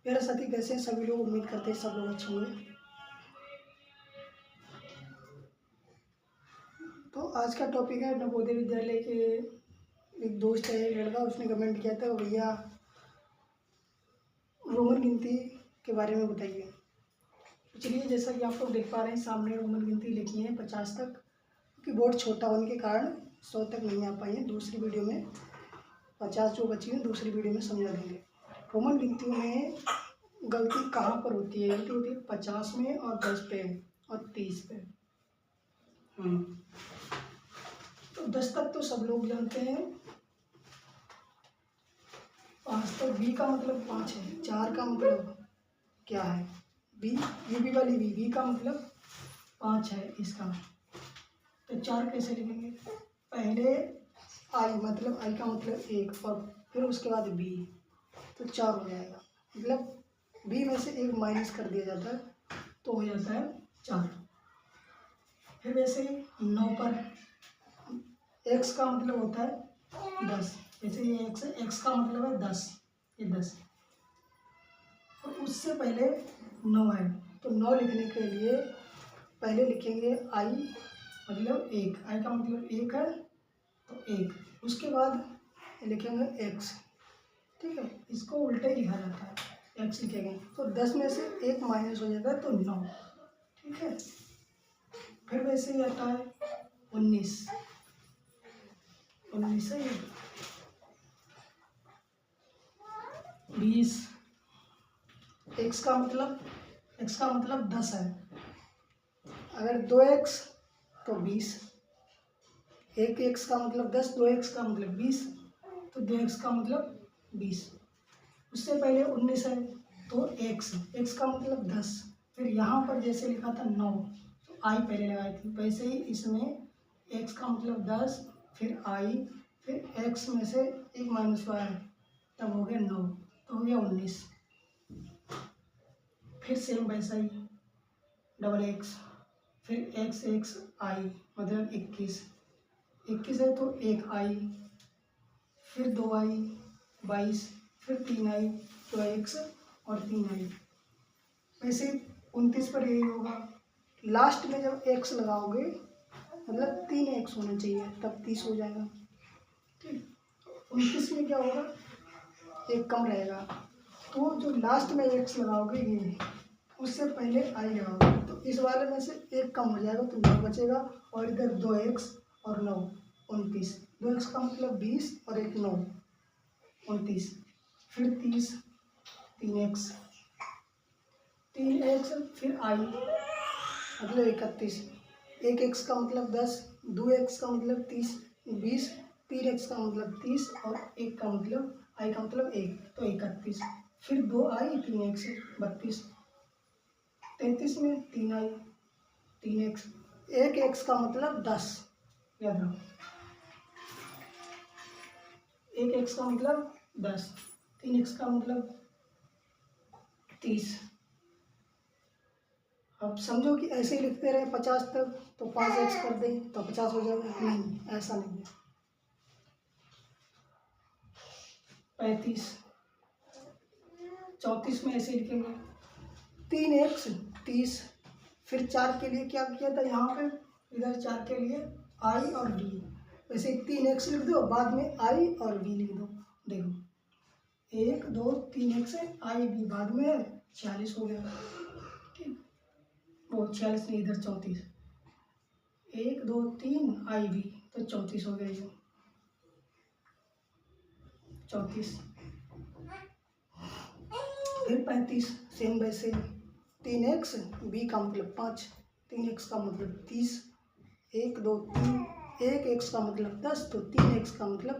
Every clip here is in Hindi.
मेरे साथी कैसे हैं सभी लोग, उम्मीद करते हैं सब लोग अच्छे होंगे। तो आज का टॉपिक है नवोदय विद्यालय के एक दोस्त है, एक लड़का, उसने कमेंट किया था भैया रोमन गिनती के बारे में बताइए। तो चलिए, जैसा कि आप लोग देख पा रहे हैं सामने रोमन गिनती लिखी है 50 तक, क्योंकि बोर्ड छोटा होने के कारण 100 तक नहीं आ पाई है। दूसरी वीडियो में 50 जो बची है दूसरी वीडियो में समझा देंगे। रोमन गिनतियों में गलती कहाँ पर होती है? गलती होती है 50 में और 10 पे और 30 पे। तो 10 तक तो सब लोग जानते हैं। 5 तक बी का मतलब 5 है। 4 का मतलब क्या है? बी, ये बी वाली बी का मतलब 5 है इसका। तो 4 कैसे लिखेंगे? पहले आई, मतलब आई का मतलब 1 और फिर उसके बाद बी, तो 4 हो जाएगा। मतलब बी में से 1 माइनस कर दिया जाता है तो हो जाता है 4। फिर वैसे 9 पर x का मतलब होता है 10। जैसे ये x है, x का मतलब है 10, ये 10। और उससे पहले 9 है, तो 9 लिखने के लिए पहले लिखेंगे i मतलब 1। i का मतलब 1 है तो 1। उसके बाद लिखेंगे x। ठीक है, इसको उल्टे लिखा जाता है, x लिखेंगे तो 10 में से 1 माइनस हो जाएगा तो 9। ठीक है, फिर वैसे ही आता है 19। 19 है 20। x का मतलब 10 है। अगर 2x तो 20। 1x का मतलब 10, 2x का मतलब 20, तो 2x का मतलब 20। उससे पहले 19 है तो x का मतलब 10। फिर यहाँ पर जैसे लिखा था 9, तो i पहले लगाई थी, वैसे ही इसमें x का मतलब 10, फिर i, फिर x में से 1 माइनस हुआ है तब हो गया 9, तो हो गया 19। फिर सेम वैसा ही डबल x, फिर x i मतलब 21। 21 है तो 1i, फिर 2i 22, फिर 3i 2x और 3i। वैसे 29 पर यही होगा। लास्ट में जब x लगाओगे मतलब 3x होना चाहिए तब 30 हो जाएगा। ठीक, 29 में क्या होगा? 1 कम रहेगा, तो जो लास्ट में x लगाओगे ये, उससे पहले i लगाओगे तो इस वाले में से 1 कम हो जाएगा तो 9 बचेगा। और इधर 2x और 9 29। 2x का मतलब 20 और 1 9, 29। फिर 30, 3x, फिर i मतलब 31। 1x का मतलब 10, 2x का मतलब 30, 20, 3x का मतलब 30 और 1 का मतलब i का मतलब 1 तो 31। फिर 2i 3x 32। 33 में 3i 3x। 1x का मतलब 10, याद रखो। 1x का मतलब 10, 3x का मतलब 30। अब समझो कि ऐसे ही लिखते रहे 50 तक, तो 5x कर दें तो 50 हो जाएगा। नहीं, ऐसा नहीं है। 35, 34 में ऐसे लिखेंगे 3x 30। फिर 4 के लिए क्या किया था यहाँ पे? इधर 4 के लिए i और v, वैसे 3x लिख दो, बाद में i और v लिख दो। देखो 1 2 3x है, i v बाद में है, 46 हो गया। ठीक, वो 46 नहीं, इधर 34। 1 2 3 i v तो 34 हो गया ये, 34। फिर 35 सेम वैसे 3x b का मतलब 5, 3x का मतलब 30, 1 2 3, 1x का मतलब 10 तो 3x का मतलब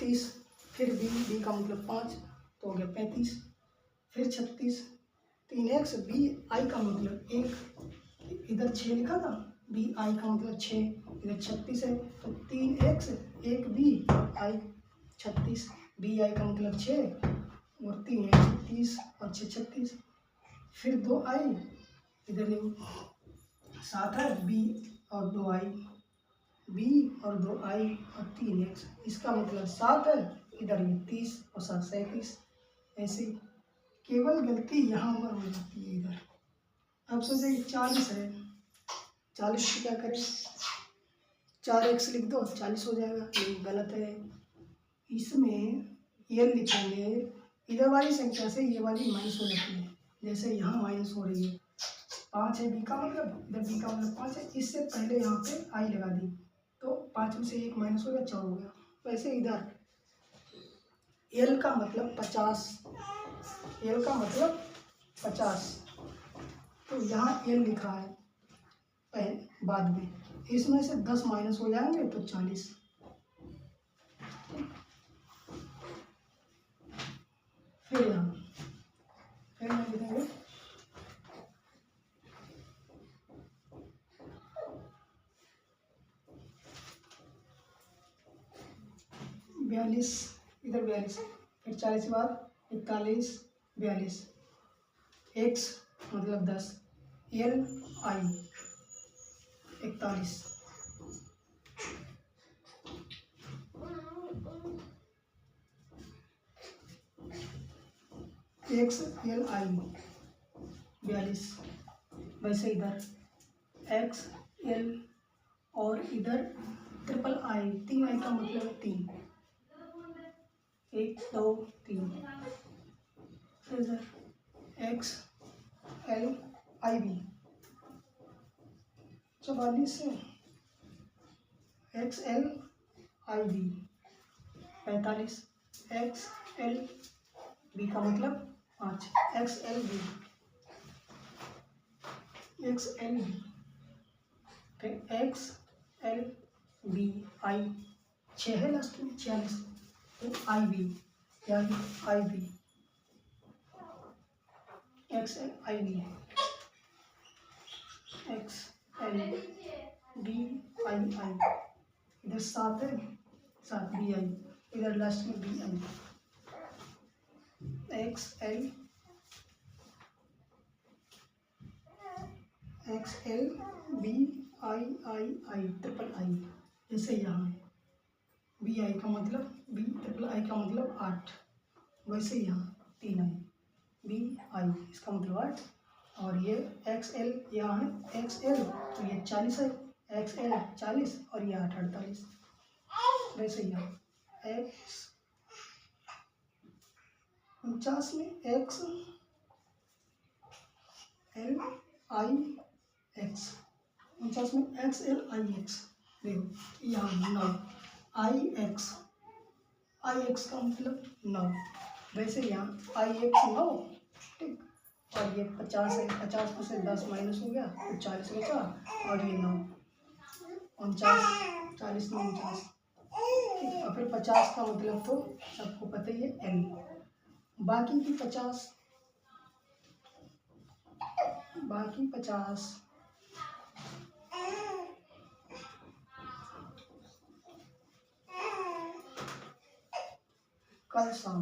30। फिर b का मतलब 5 तो हो गया 35। फिर 36, 3x b i का मतलब 1, इधर 6 लिखा था, b i का मतलब 6, इधर 36 है तो 3x 1b i 36, b i का मतलब 6 और 3x 30 और 6 36। फिर 2i इधर देखो 7 है, b और 2i, b और 2i और 3x, इसका मतलब 7 है, इधर ये 30 और 7 37। ऐसे केवल गलती यहाँ पर हो जाती है इधर। अब सोचे 40 है, 40 की क्या करें, 4x लिख दो 40 हो जाएगा, ये गलत है। इसमें ये लिखेंगे, इधर वाली संख्या से ये वाली माइनस हो जाती है, जैसे यहाँ माइनस हो रही है। 5 है बी का मतलब, इधर बी का मतलब 5 है, इससे पहले यहाँ पे आई लगा दी तो 5 में से 1 माइनस हो गया, 4 हो गया। वैसे इधर एल का मतलब 50, एल का मतलब 50, तो यहाँ एल लिखा है पहले बाद में, इसमें से 10 माइनस हो जाएंगे तो 40। फिर यहाँ फिर मैं लिखेंगे 42, इधर 42, फिर 40 के बाद 41, 42, x मतलब 10, एल आई 41, एक्स एल आई 42। वैसे इधर एक्स एल और इधर ट्रिपल आई, 3 आई का मतलब 3, 1 2 3। फिर इधर एक्स एल आई बी 44 से X L I B 45, X L B का मतलब 5, X L B, X L B, फिर एक्स एल बी आई 6 है लास्ट में 46, तो आई बी यानी I B, X L I B, X L B I I, इधर 7 है 7 बी आई, इधर लास्ट में B I, X L B I I I triple I, जैसे यहाँ है बी आई का मतलब, बी ट्रिपल आई का मतलब 8, वैसे यहाँ 3 आई बी आई इसका मतलब 8, और ये एक्स एल यहाँ है एक्स एल तो ये 40 है, एक्स एल 40 और ये 8 48, वैसे यहाँ एक्स 49 में एक्स एल आई एक्स, 49 में एक्स एल आई एक्स, देखो यहाँ 9 आई एक्स का मतलब 9, वैसे यहाँ आई एक्स 9, ठीक, और ये 50 है, 50 में से 10 माइनस हो गया तो 40 बचा, और ये 9 49, 40 में 49, ठीक, और फिर 50 का मतलब तो सबको पता ही है एल, बाकी की 50 कल शाम